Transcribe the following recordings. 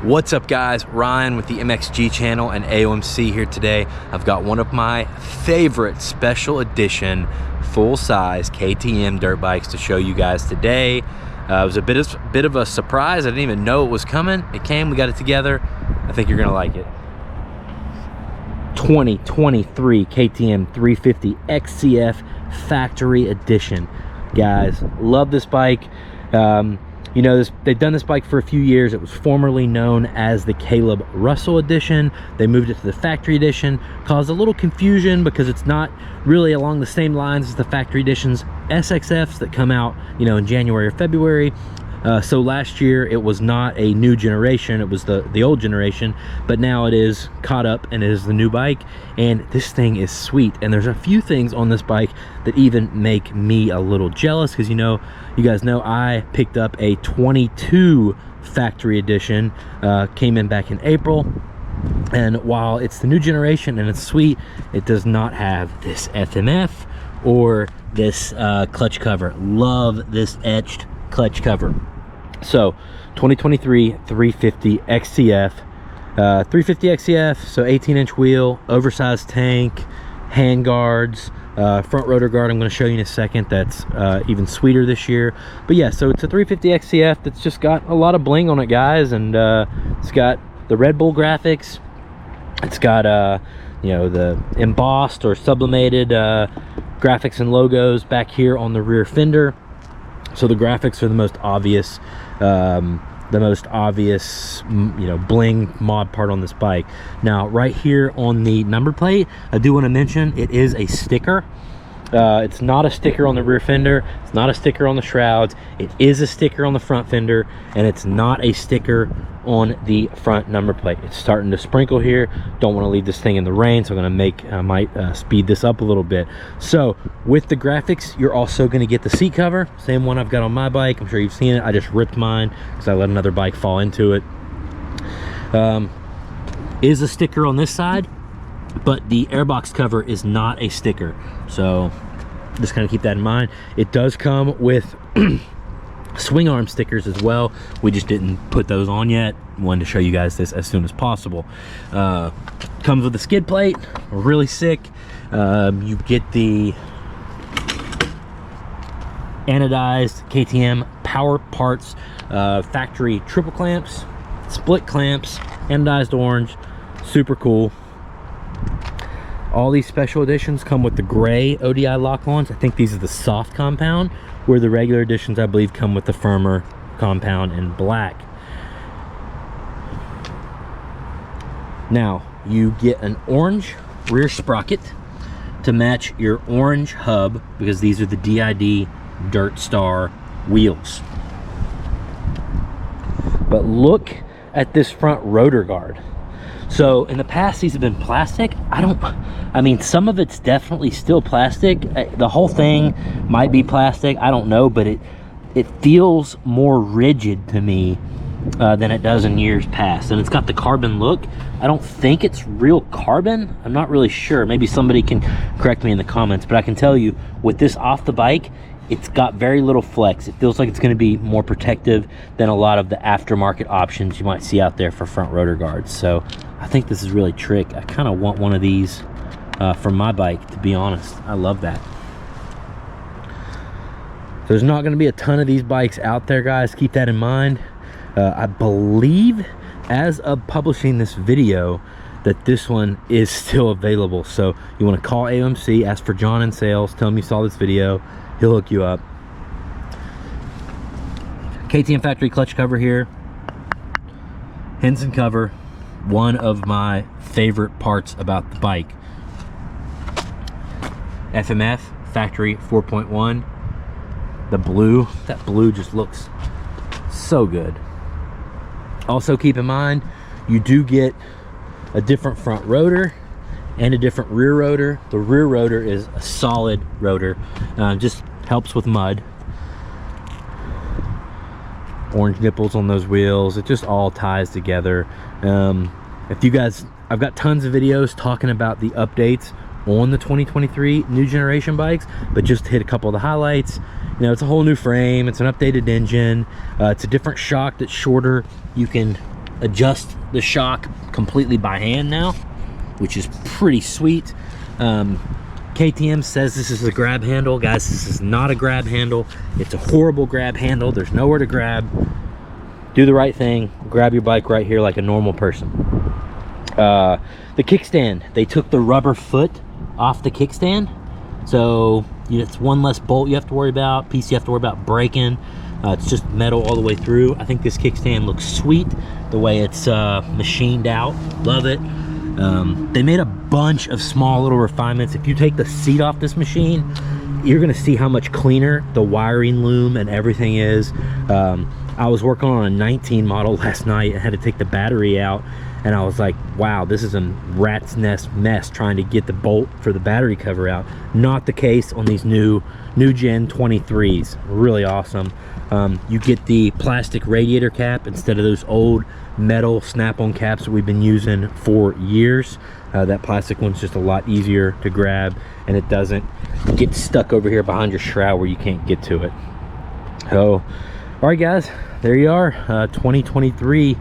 What's up guys, Ryan with the MXG channel and AOMC here today. I've got one of my favorite special edition full-size KTM dirt bikes to show you guys today. It was a bit of a surprise. I didn't even know it was coming. It came, we got it together. I think you're gonna like it. 2023 KTM 350 Xcf Factory Edition. Guys, love this bike. You know, they've done this bike for a few years. It was formerly known as the Caleb Russell Edition. They moved it to the Factory Edition. Caused a little confusion because it's not really along the same lines as the Factory Edition's SXFs that come out, you know, in January or February. So last year it was not a new generation, it was the old generation, but now it is caught up and it is the new bike, and this thing is sweet. And there's a few things on this bike that even make me a little jealous, because you guys know I picked up a 22 Factory Edition, came in back in April, and while it's the new generation and it's sweet, it does not have this FMF or this clutch cover. Love this etched clutch cover. So 2023 350 XCF, 350 XCF, so 18-inch wheel, oversized tank, hand guards, front rotor guard I'm going to show you in a second. That's even sweeter this year. But yeah, so it's a 350 XCF that's just got a lot of bling on it, guys, and it's got the Red Bull graphics. It's got you know, the embossed or sublimated graphics and logos back here on the rear fender. So the graphics are the most obvious, you know, bling mod part on this bike. Now, right here on the number plate, I do want to mention it is a sticker. It's not a sticker on the rear fender. It's not a sticker on the shrouds. It is a sticker on the front fender, and it's not a sticker on the front number plate. It's starting to sprinkle here. Don't want to leave this thing in the rain, so I'm going to might speed this up a little bit. So with the graphics, you're also going to get the seat cover, same one I've got on my bike. I'm sure you've seen it. I just ripped mine because I let another bike fall into it. Is a sticker on this side, but the airbox cover is not a sticker, so just kind of keep that in mind. It does come with swing arm stickers as well. We just didn't put those on yet. Wanted to show you guys this as soon as possible. Comes with a skid plate, really sick. You get the anodized KTM Power Parts factory triple clamps, split clamps, anodized orange, super cool. All these special editions come with the gray ODI lock-ons. I think these are the soft compound, where the regular editions, I believe, come with the firmer compound in black. Now, you get an orange rear sprocket to match your orange hub, because these are the DID Dirt Star wheels. But look at this front rotor guard. So in the past, these have been plastic. I mean, some of it's definitely still plastic. The whole thing might be plastic, I don't know, but it feels more rigid to me than it does in years past. And it's got the carbon look. I don't think it's real carbon. I'm not really sure. Maybe somebody can correct me in the comments, but I can tell you, with this off the bike, it's got very little flex. It feels like it's going to be more protective than a lot of the aftermarket options you might see out there for front rotor guards. So I think this is really trick. I kind of want one of these for my bike, to be honest. I love that. There's not going to be a ton of these bikes out there, guys. Keep that in mind. I believe, as of publishing this video, that this one is still available. So you want to call AOMC, ask for John in sales, tell him you saw this video. He'll hook you up. KTM factory clutch cover here. Henson cover. One of my favorite parts about the bike. FMF factory 4.1. The blue. That blue just looks so good. Also keep in mind, you do get a different front rotor and a different rear rotor. The rear rotor is a solid rotor, just helps with mud. Orange nipples on those wheels. It just all ties together. If you guys, I've got tons of videos talking about the updates on the 2023 new generation bikes, but just to hit a couple of the highlights. You know, it's a whole new frame, it's an updated engine, it's a different shock that's shorter. You can adjust the shock completely by hand now, which is pretty sweet. KTM says this is a grab handle. Guys, this is not a grab handle. It's a horrible grab handle. There's nowhere to grab. Do the right thing. Grab your bike right here like a normal person. The kickstand, they took the rubber foot off the kickstand. So it's one less bolt you have to worry about, piece you have to worry about breaking. It's just metal all the way through. I think this kickstand looks sweet the way it's machined out. Love it. They made a bunch of small little refinements. If you take the seat off this machine, you're gonna see how much cleaner the wiring loom and everything is. I was working on a 19 model last night. I had to take the battery out, and I was like, wow, this is a rat's nest mess trying to get the bolt for the battery cover out. Not the case on these new gen 23s. Really awesome. You get the plastic radiator cap instead of those old metal snap-on caps that we've been using for years. That plastic one's just a lot easier to grab, and it doesn't get stuck over here behind your shroud where you can't get to it. So, all right guys, there you are. 2023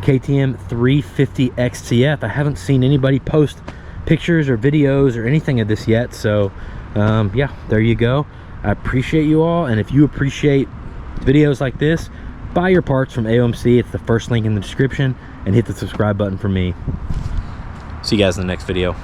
KTM 350 XCF. I haven't seen anybody post pictures or videos or anything of this yet, so yeah, there you go. I appreciate you all, and if you appreciate videos like this, buy your parts from AOMC. It's the first link in the description, and hit the subscribe button for me. See you guys in the next video.